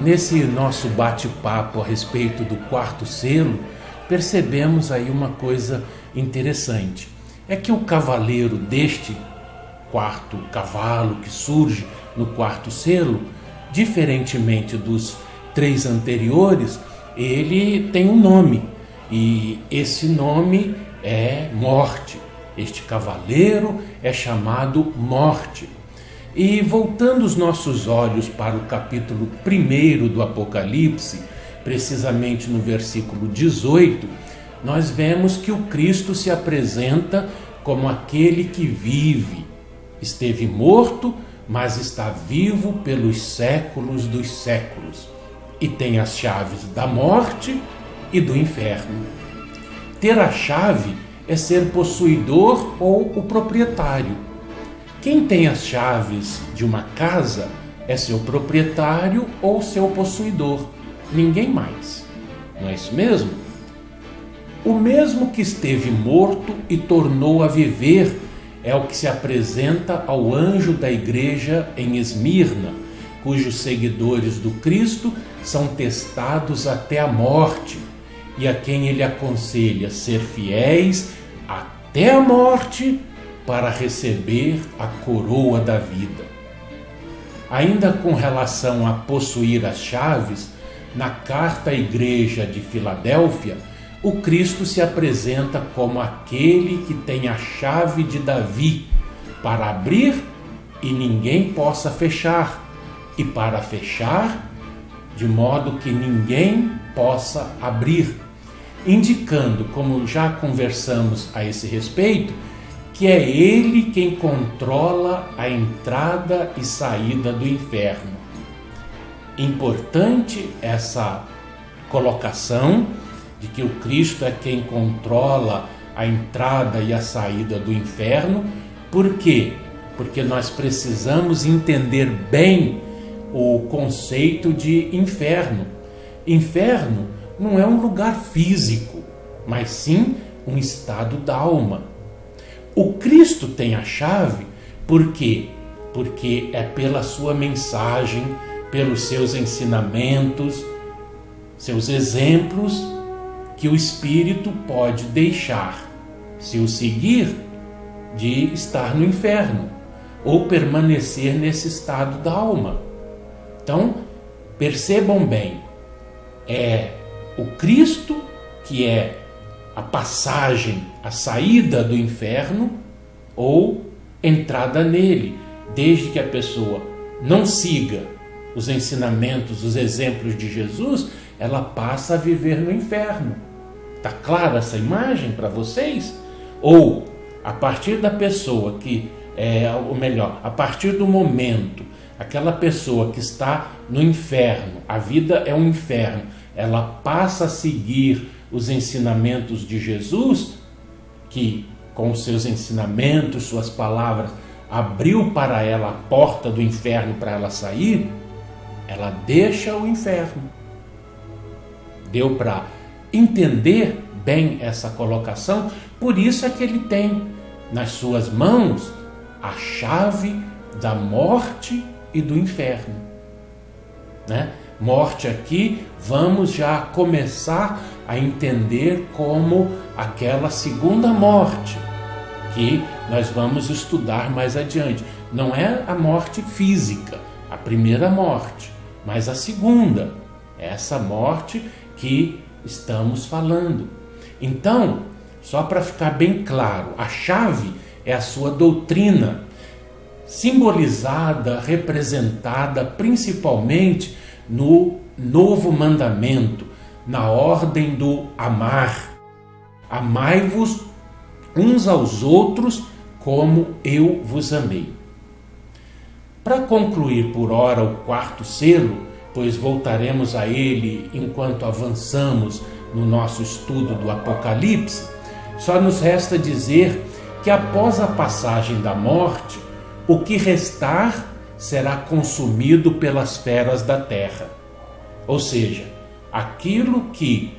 Nesse nosso bate-papo a respeito do quarto selo, percebemos aí uma coisa interessante. É que o cavaleiro deste quarto cavalo que surge no quarto selo, diferentemente dos 3 anteriores, ele tem um nome, e esse nome é Morte. Este cavaleiro é chamado Morte. E voltando os nossos olhos para o capítulo 1 do Apocalipse, precisamente no versículo 18, nós vemos que o Cristo se apresenta como aquele que vive. Esteve morto, mas está vivo pelos séculos dos séculos, e tem as chaves da morte e do inferno. Ter a chave é ser possuidor ou o proprietário. Quem tem as chaves de uma casa é seu proprietário ou seu possuidor, ninguém mais. Não é isso mesmo? O mesmo que esteve morto e tornou a viver é o que se apresenta ao anjo da igreja em Esmirna, cujos seguidores do Cristo são testados até a morte, e a quem ele aconselha ser fiéis até a morte para receber a coroa da vida. Ainda com relação a possuir as chaves, na carta à igreja de Filadélfia, o Cristo se apresenta como aquele que tem a chave de Davi para abrir e ninguém possa fechar, e para fechar de modo que ninguém possa abrir, indicando, como já conversamos a esse respeito, que é ele quem controla a entrada e saída do inferno. Importante essa colocação de que o Cristo é quem controla a entrada e a saída do inferno. Por quê? Porque nós precisamos entender bem o conceito de inferno. Inferno não é um lugar físico, mas sim um estado da alma. O Cristo tem a chave, por quê? Porque é pela sua mensagem, pelos seus ensinamentos, seus exemplos, que o Espírito pode deixar, se o seguir, de estar no inferno, ou permanecer nesse estado da alma. Então, percebam bem, é o Cristo que é a passagem, a saída do inferno ou entrada nele, desde que a pessoa não siga os ensinamentos, os exemplos de Jesus, ela passa a viver no inferno. Está clara essa imagem para vocês? Ou, a partir da pessoa que, ou melhor, a partir do momento, aquela pessoa que está no inferno, a vida é um inferno, ela passa a seguir os ensinamentos de Jesus, que com os seus ensinamentos, suas palavras, abriu para ela a porta do inferno para ela sair, ela deixa o inferno. Deu para entender bem essa colocação? Por isso é que ele tem nas suas mãos a chave da morte e do inferno, né? Morte aqui, vamos já começar a entender como aquela segunda morte, que nós vamos estudar mais adiante. Não é a morte física, a primeira morte, mas a segunda, essa morte que estamos falando. Então, só para ficar bem claro, a chave é a sua doutrina, simbolizada, representada principalmente no novo mandamento, na ordem do amar. Amai-vos uns aos outros como eu vos amei. Para concluir por ora o quarto selo, pois voltaremos a ele enquanto avançamos no nosso estudo do Apocalipse, só nos resta dizer que após a passagem da morte, o que restar será consumido pelas feras da terra. Ou seja, aquilo que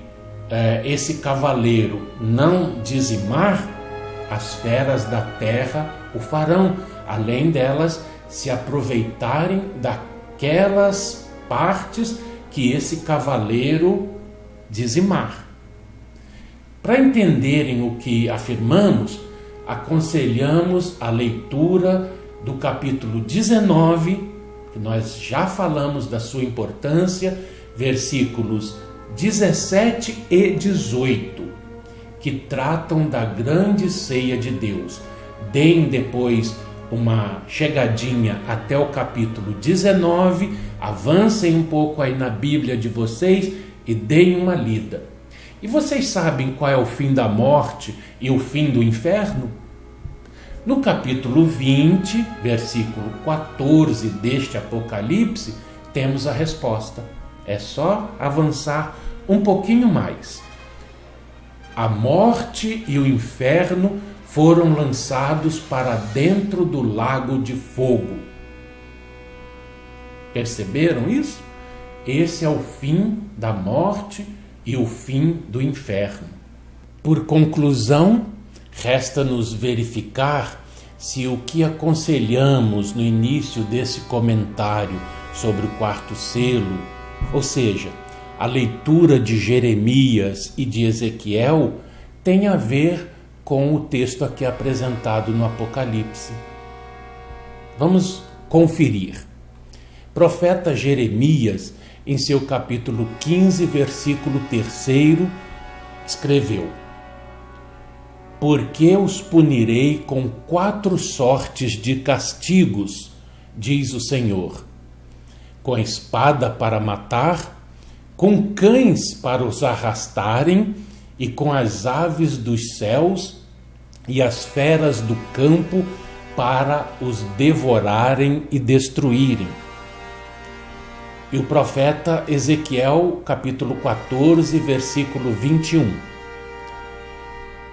esse cavaleiro não dizimar, as feras da terra o farão, além delas se aproveitarem daquelas partes que esse cavaleiro dizimar. Para entenderem o que afirmamos, aconselhamos a leitura do capítulo 19, que nós já falamos da sua importância, versículos 17 e 18, que tratam da grande ceia de Deus. Deem depois uma chegadinha até o capítulo 19, avancem um pouco aí na Bíblia de vocês e deem uma lida. E vocês sabem qual é o fim da morte e o fim do inferno? No capítulo 20, versículo 14 deste Apocalipse, temos a resposta. É só avançar um pouquinho mais. A morte e o inferno foram lançados para dentro do lago de fogo. Perceberam isso? Esse é o fim da morte e o fim do inferno. Por conclusão, resta-nos verificar se o que aconselhamos no início desse comentário sobre o quarto selo, ou seja, a leitura de Jeremias e de Ezequiel, tem a ver com o texto aqui apresentado no Apocalipse. Vamos conferir. Profeta Jeremias, em seu capítulo 15, versículo 3, escreveu: porque os punirei com 4 sortes de castigos, diz o Senhor, com espada para matar, com cães para os arrastarem, e com as aves dos céus e as feras do campo para os devorarem e destruírem. E o profeta Ezequiel, capítulo 14, versículo 21.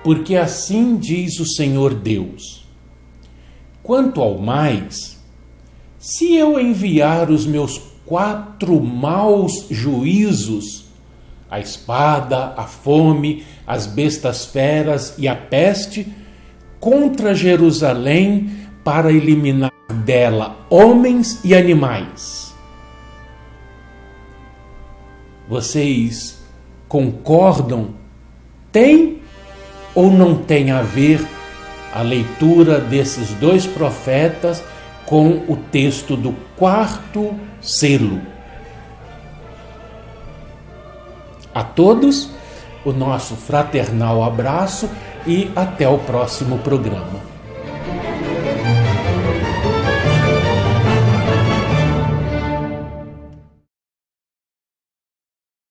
Porque assim diz o Senhor Deus: quanto ao mais, se eu enviar os meus 4 maus juízos, a espada, a fome, as bestas feras e a peste, contra Jerusalém, para eliminar dela homens e animais. Vocês concordam? Tem ou não tem a ver a leitura desses 2 profetas com o texto do quarto selo? A todos, o nosso fraternal abraço e até o próximo programa.